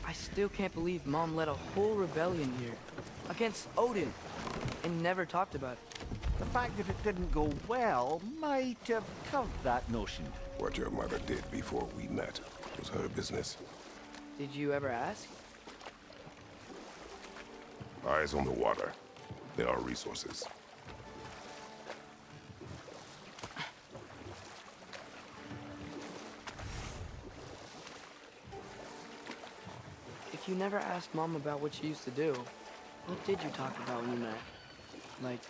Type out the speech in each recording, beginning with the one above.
I still can't believe Mom led a whole rebellion here against Odin and never talked about it. The fact that it didn't go well might have covered that notion. What your mother did before we met was her business. Did you ever ask? Eyes on the water. There are resources. If you never asked Mom about what she used to do, what did you talk about when you met? Like,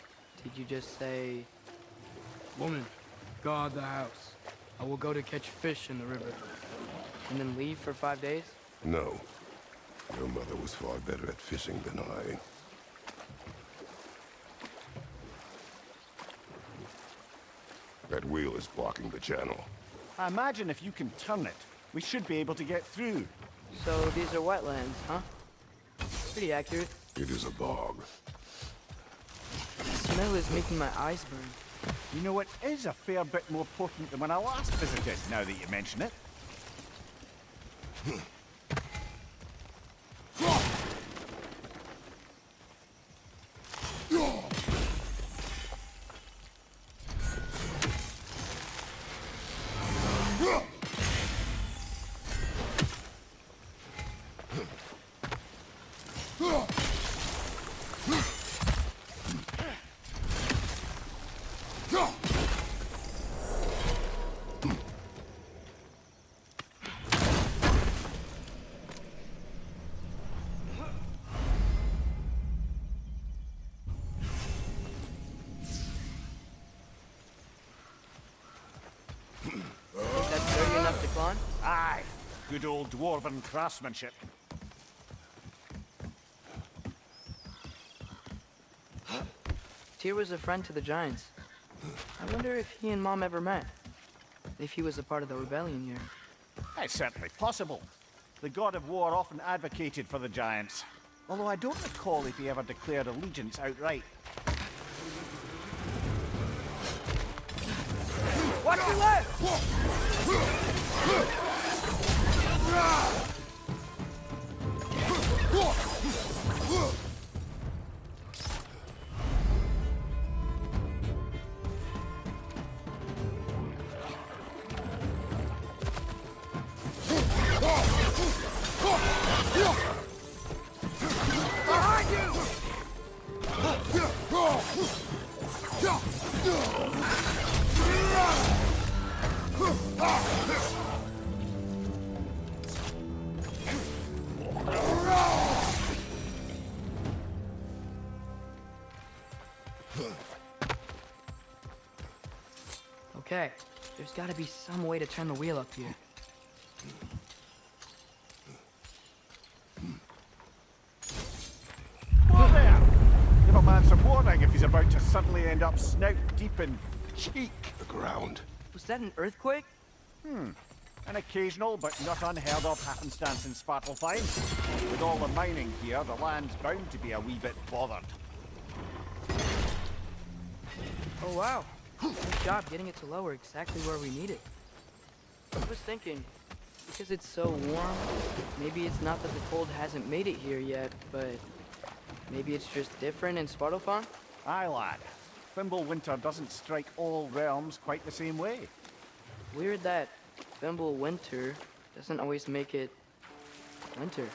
did you just say, "Woman, guard the house. I will go to catch fish in the river," and then leave for 5 days? No. Your mother was far better at fishing than I. That wheel is blocking the channel. I imagine if you can turn it, we should be able to get through. So these are wetlands, huh? Pretty accurate. It is a bog. The smell is making my eyes burn. You know, it is a fair bit more potent than when I last visited, now that you mention it. That's dirty enough to climb? Aye, good old dwarven craftsmanship. Tyr was a friend to the Giants. I wonder if he and Mom ever met. If he was a part of the rebellion here. It's certainly possible. The god of war often advocated for the Giants. Although I don't recall if he ever declared allegiance outright. Watch your left! Behind you! Okay, there's gotta be some way to turn the wheel up here. Whoa there! Give a man some warning if he's about to suddenly end up snout deep in cheek. The ground. Was that an earthquake? An occasional but not unheard of happenstance in Svartalfheim. With all the mining here, the land's bound to be a wee bit bothered. Oh wow. Good job getting it to lower exactly where we need it. I was thinking, because it's so warm, maybe it's not that the cold hasn't made it here yet, but maybe it's just different in Svartalfheim? Aye, lad. Fimbulwinter doesn't strike all realms quite the same way. Weird that Fimbulwinter doesn't always make it winter.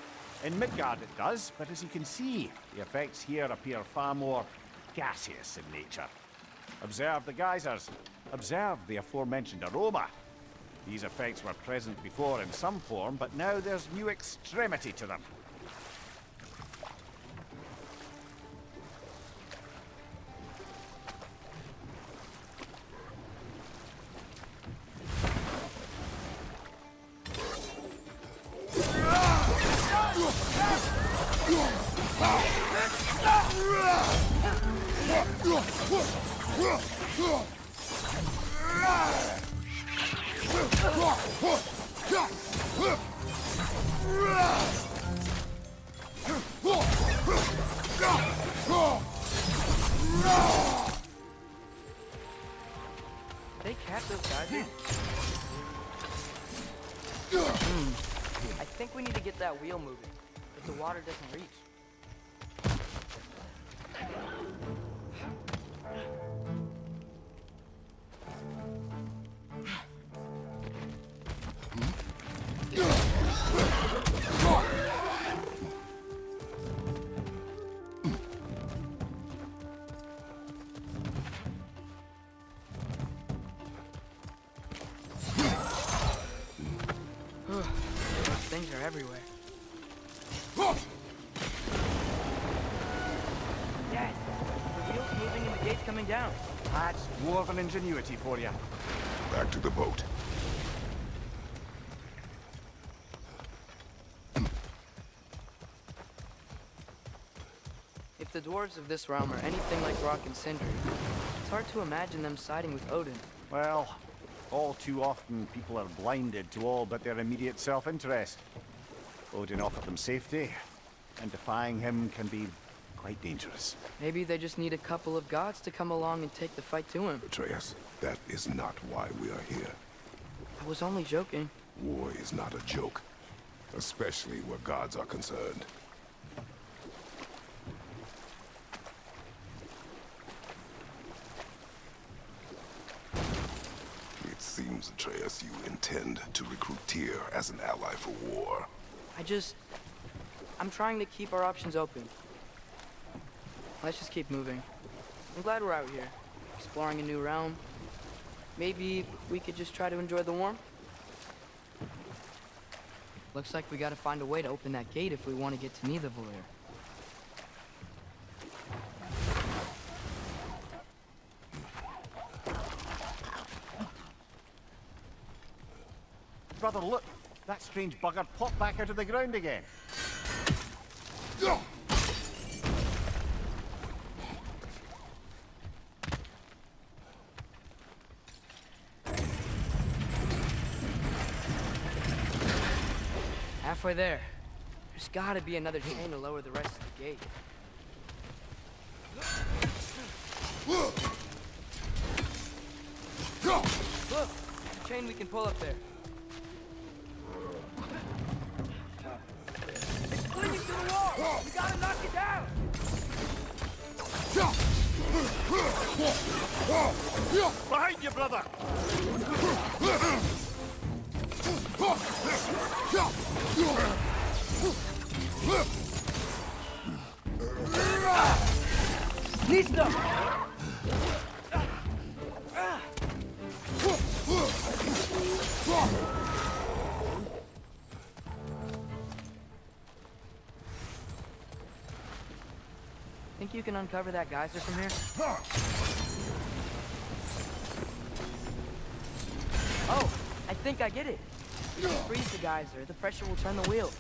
In Midgard it does, but as you can see, the effects here appear far more gaseous in nature. Observe the geysers. Observe the aforementioned aroma. These effects were present before in some form, but now there's new extremity to them. They catch those guys? I think we need to get that wheel moving, but the water doesn't reach. Things are everywhere. Yes! The wheel's moving and the gate's coming down. That's dwarven ingenuity for you. Back to the boat. If the dwarves of this realm are anything like Rock and Sindri, it's hard to imagine them siding with Odin. Well, all too often people are blinded to all but their immediate self-interest. Odin offered them safety, and defying him can be quite dangerous. Maybe they just need a couple of gods to come along and take the fight to him. Atreus, that is not why we are here. I was only joking. War is not a joke, especially where gods are concerned. It seems, Atreus, you intend to recruit Tyr as an ally for war. I'm trying to keep our options open. Let's just keep moving. I'm glad we're out here, exploring a new realm. Maybe we could just try to enjoy the warmth? Looks like we gotta find a way to open that gate if we want to get to Nidavellir. Brother, look! That strange bugger popped back out of the ground again. Halfway there. There's gotta be another chain to lower the rest of the gate. Look! A chain we can pull up there. It's clinging to the wall! We gotta knock it down! Behind you, brother! Listo! Think you can uncover that geyser from here? Oh, I think I get it. If you freeze the geyser, the pressure will turn the wheel.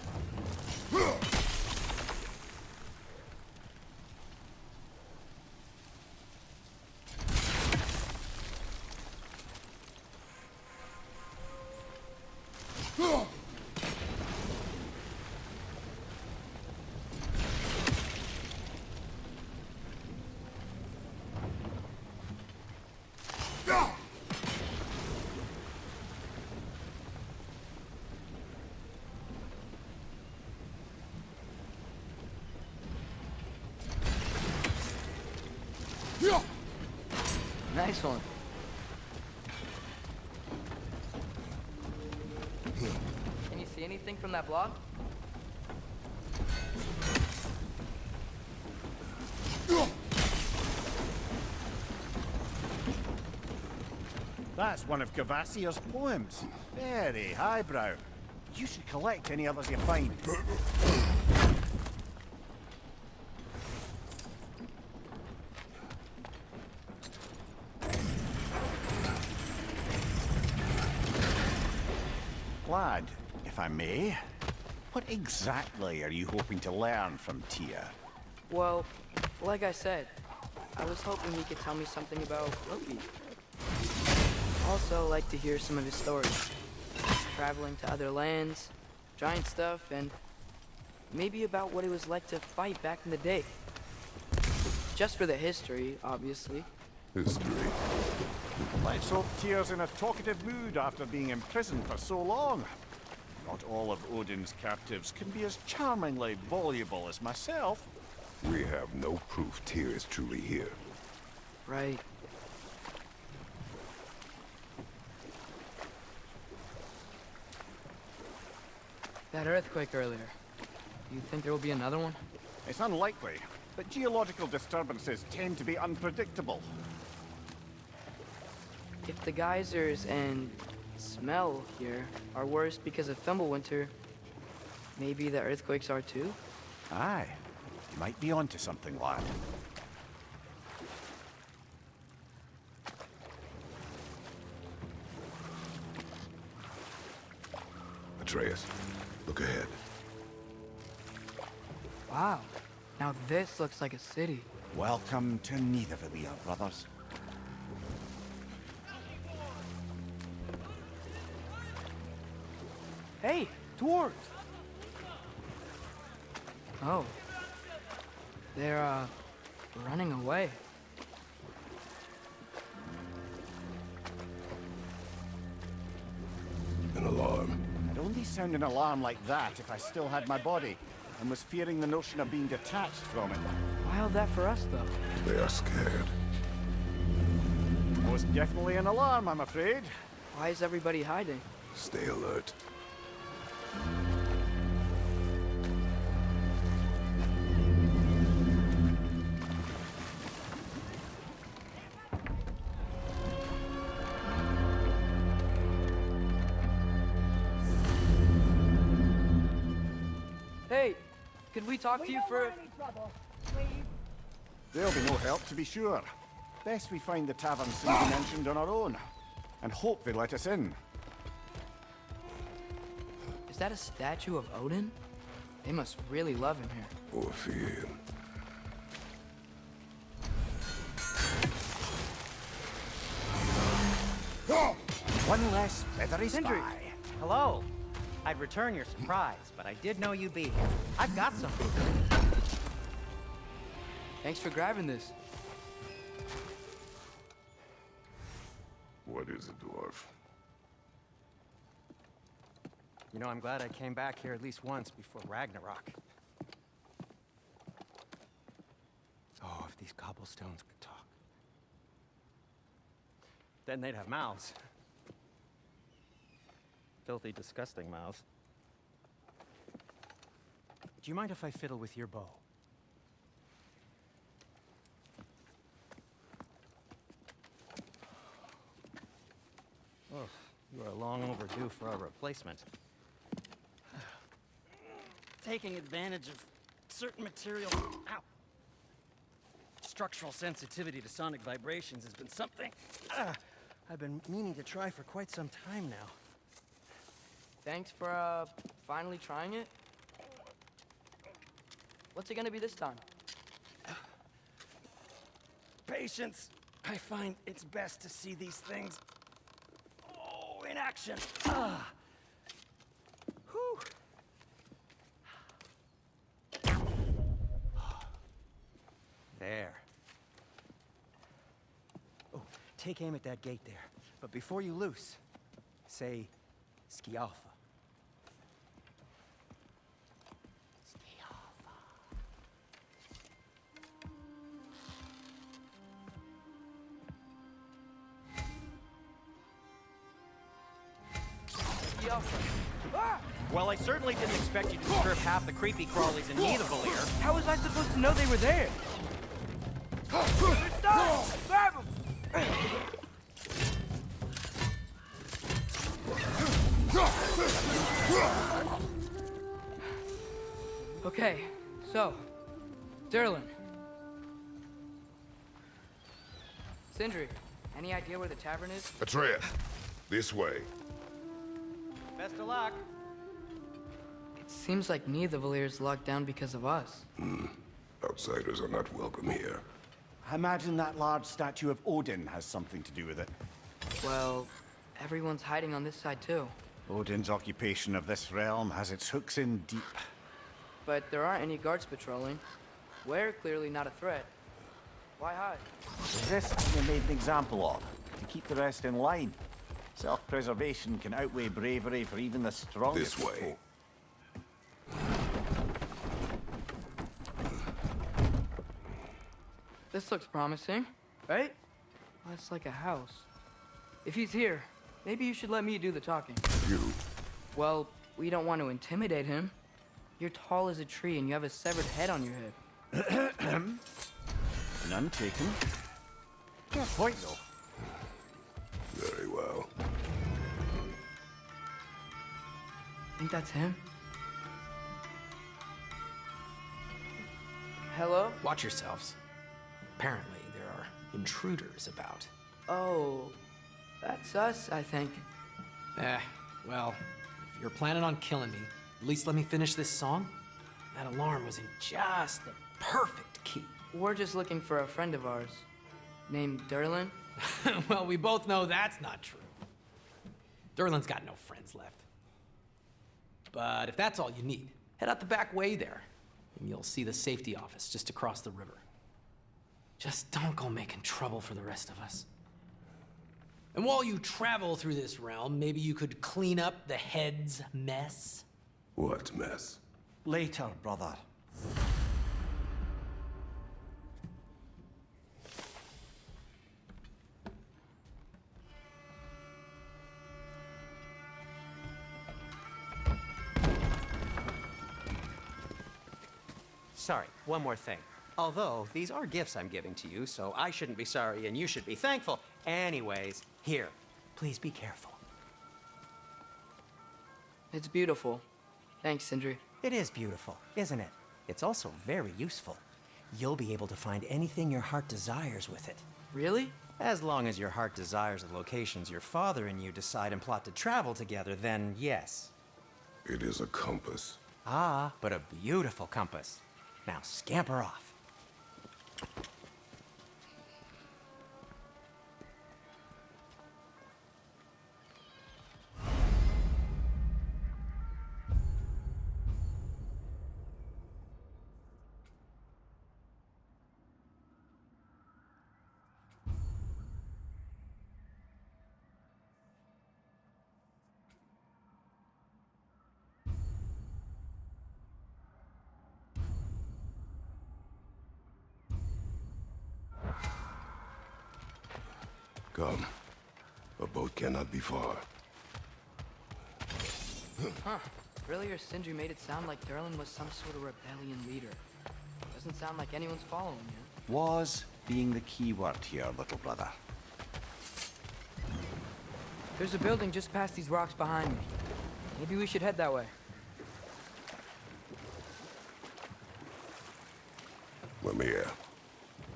Nice one. Can you see anything from that block? That's one of Kvasir's poems. Very highbrow. You should collect any others you find. Lad, if I may, what exactly are you hoping to learn from Tyr? Well, like I said, I was hoping he could tell me something about Loki. Also, like to hear some of his stories. Traveling to other lands, giant stuff, and maybe about what it was like to fight back in the day. Just for the history, obviously. History. Let's hope Tyr's in a talkative mood after being imprisoned for so long. Not all of Odin's captives can be as charmingly voluble as myself. We have no proof Tyr is truly here. Right. That earthquake earlier. Do you think there will be another one? It's unlikely, but geological disturbances tend to be unpredictable. If the geysers and smell here are worse because of Fimbulwinter, maybe the earthquakes are too? Aye, you might be onto something, lad. Atreus, look ahead. Wow. Now this looks like a city. Welcome to Nidavellir, brothers. Hey, dwarves! Oh. They're, running away. An alarm. I'd only sound an alarm like that if I still had my body, and was fearing the notion of being detached from it. Why all that for us, though? They are scared. Most definitely an alarm, I'm afraid. Why is everybody hiding? Stay alert. Hey, could we talk to you for... There'll be no help, to be sure. Best we find the tavern Cindy mentioned on our own, and hope they let us in. Is that a statue of Odin? They must really love him here. Or fear him. One less feathery Sindri. spy. Hello. I'd return your surprise, but I did know you'd be here. I've got something. Thanks for grabbing this. What is it, dwarf? You know, I'm glad I came back here at least once before Ragnarok. Oh, if these cobblestones could talk. Then they'd have mouths. Filthy, disgusting mouths. Do you mind if I fiddle with your bow? Oh, you are long overdue for a replacement. Taking advantage of certain material. Ow! Structural sensitivity to sonic vibrations has been something I've been meaning to try for quite some time now. Thanks for, finally trying it. What's it gonna be this time? Patience. I find it's best to see these things in action. Whew. There. Oh, take aim at that gate there. But before you loose, say Skialfa. Well, I certainly didn't expect you to disturb half the creepy crawlies in Nidavellir. How was I supposed to know they were there? Stop! Grab him! Okay, so, Derlin. Sindri, any idea where the tavern is? Atreus, this way. Best of luck. It seems like Nidavellir's locked down because of us. Outsiders are not welcome here. I imagine that large statue of Odin has something to do with it. Well, everyone's hiding on this side too. Odin's occupation of this realm has its hooks in deep. But there aren't any guards patrolling. We're clearly not a threat. Why hide? Is this what you made an example of? To keep the rest in line? Self-preservation can outweigh bravery for even the strongest. This way. This looks promising, right? Well, it's like a house. If he's here, maybe you should let me do the talking. You. Well, we don't want to intimidate him. You're tall as a tree and you have a severed head on your head. None taken. Fair point, though. Very well. Think that's him? Hello? Watch yourselves. Apparently, there are intruders about. Oh, that's us, I think. Well, if you're planning on killing me, at least let me finish this song. That alarm was in just the perfect key. We're just looking for a friend of ours named Derlin. Well, we both know that's not true. Derlin's got no friends left. But if that's all you need, head out the back way there, and you'll see the safety office just across the river. Just don't go making trouble for the rest of us. And while you travel through this realm, maybe you could clean up the head's mess? What mess? Later, brother. Sorry, one more thing. Although, these are gifts I'm giving to you, so I shouldn't be sorry and you should be thankful. Anyways, here, please be careful. It's beautiful. Thanks, Sindri. It is beautiful, isn't it? It's also very useful. You'll be able to find anything your heart desires with it. Really? As long as your heart desires the locations your father and you decide and plot to travel together, then yes. It is a compass. Ah, but a beautiful compass. Now scamper off. Come. A boat cannot be far. Huh. Earlier, Sindri made it sound like Derlin was some sort of rebellion leader. Doesn't sound like anyone's following him. Was being the key word here, little brother. There's a building just past these rocks behind me. Maybe we should head that way. Lemire,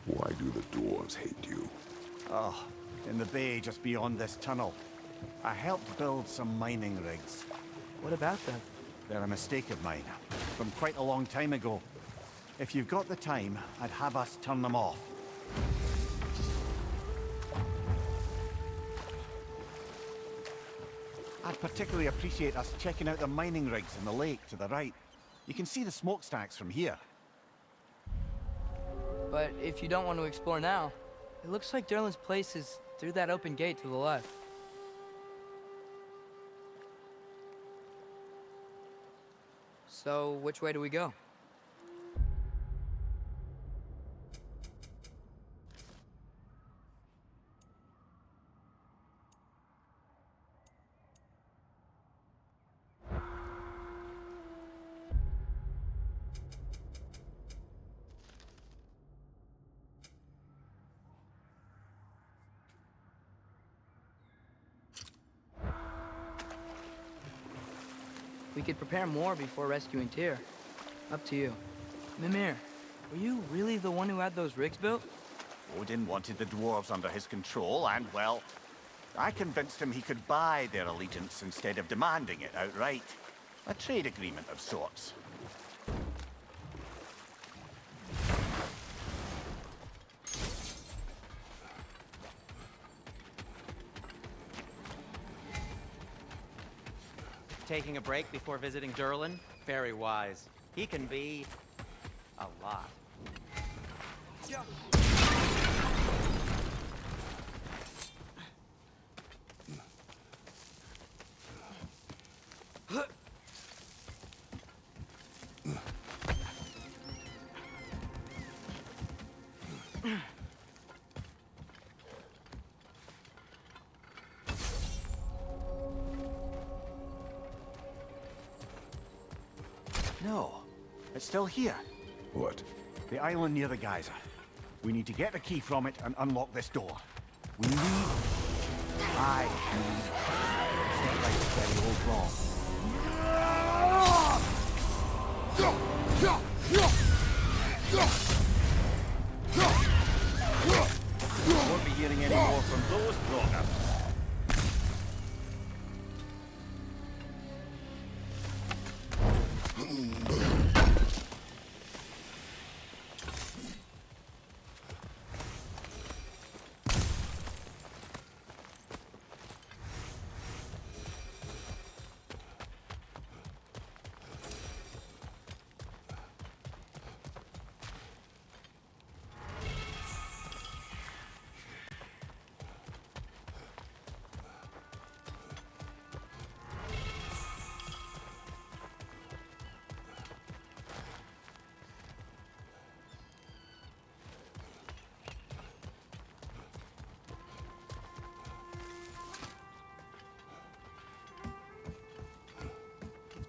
why do the dwarves hate you? Oh, in the bay just beyond this tunnel. I helped build some mining rigs. What about them? They're a mistake of mine, from quite a long time ago. If you've got the time, I'd have us turn them off. I'd particularly appreciate us checking out the mining rigs in the lake to the right. You can see the smokestacks from here. But if you don't want to explore now, it looks like Derlin's place is through that open gate to the left. So, which way do we go? We could prepare more before rescuing Tyr. Up to you. Mimir, were you really the one who had those rigs built? Odin wanted the dwarves under his control, and, well, I convinced him he could buy their allegiance instead of demanding it outright. A trade agreement of sorts. Taking a break before visiting Derlin? Very wise. He can be a lot. No, it's still here. What? The island near the geyser. We need to get the key from it and unlock this door. We need... I need... It's not like it's very old wrong. Won't be hearing any more from those grown-ups.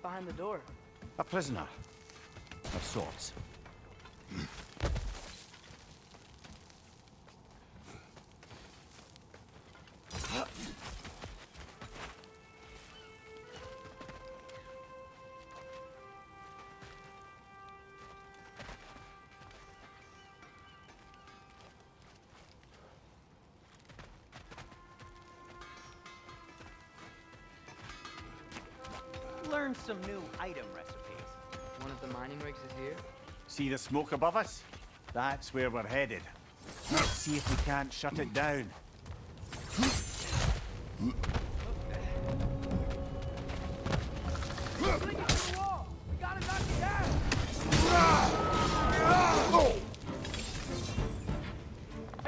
Behind the door. A prisoner. Of sorts. Learn some new item recipes. One of the mining rigs is here. See the smoke above us? That's where we're headed. Let's see if we can't shut it down.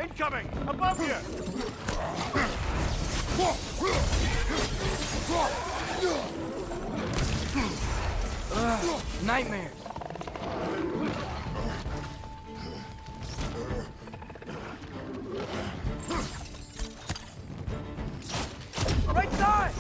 Incoming! Above you! Nightmares. Right side!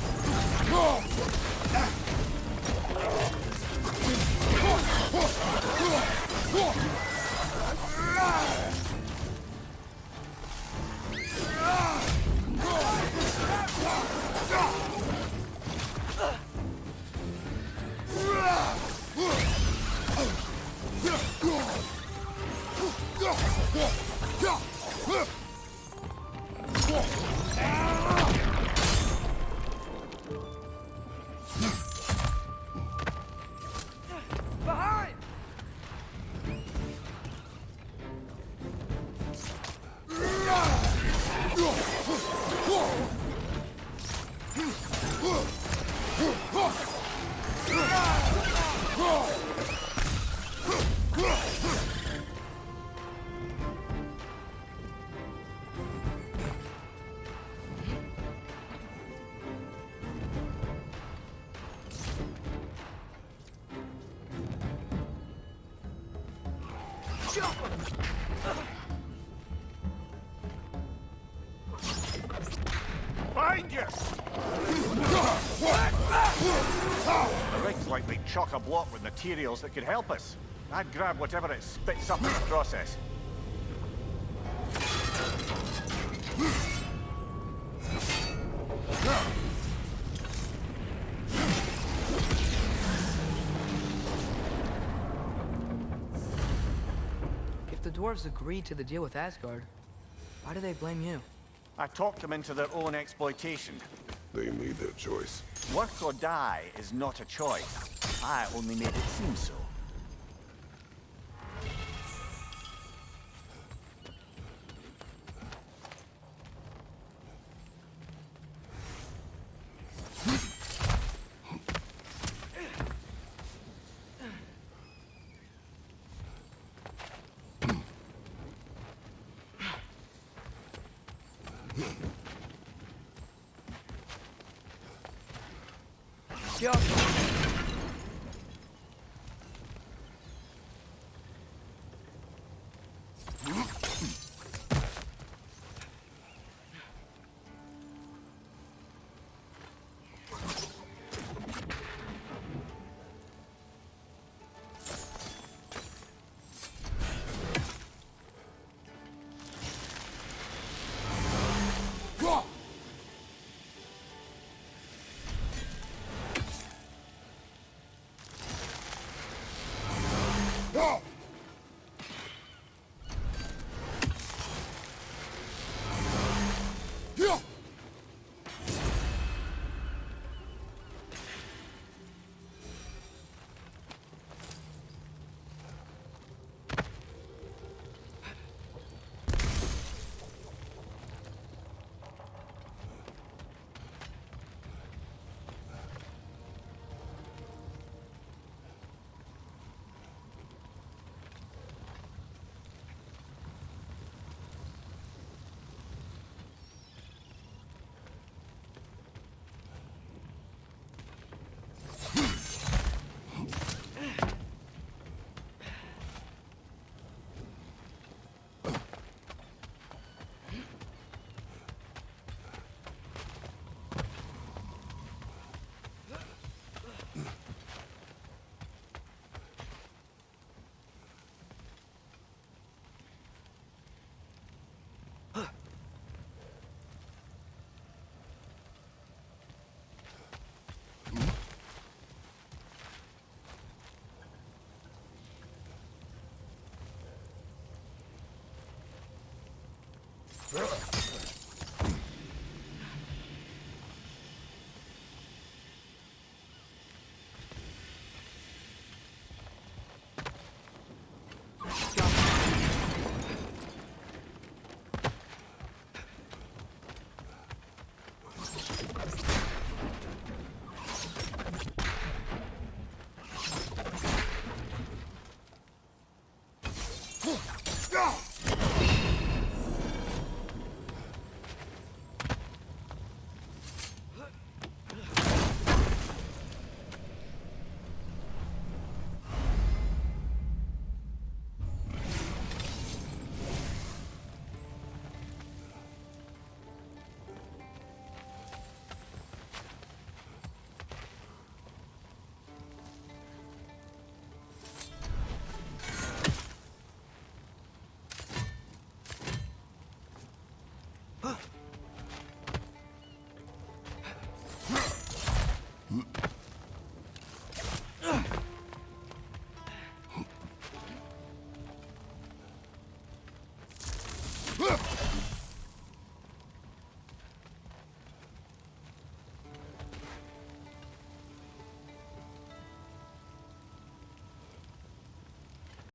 Behind! Behind you! The rig's likely chock-a-block with materials that could help us. I'd grab whatever it spits up in the process. If the dwarves agreed to the deal with Asgard, why do they blame you? I talked them into their own exploitation. They made their choice. Work or die is not a choice. I only made it seem so. Yo. Huh!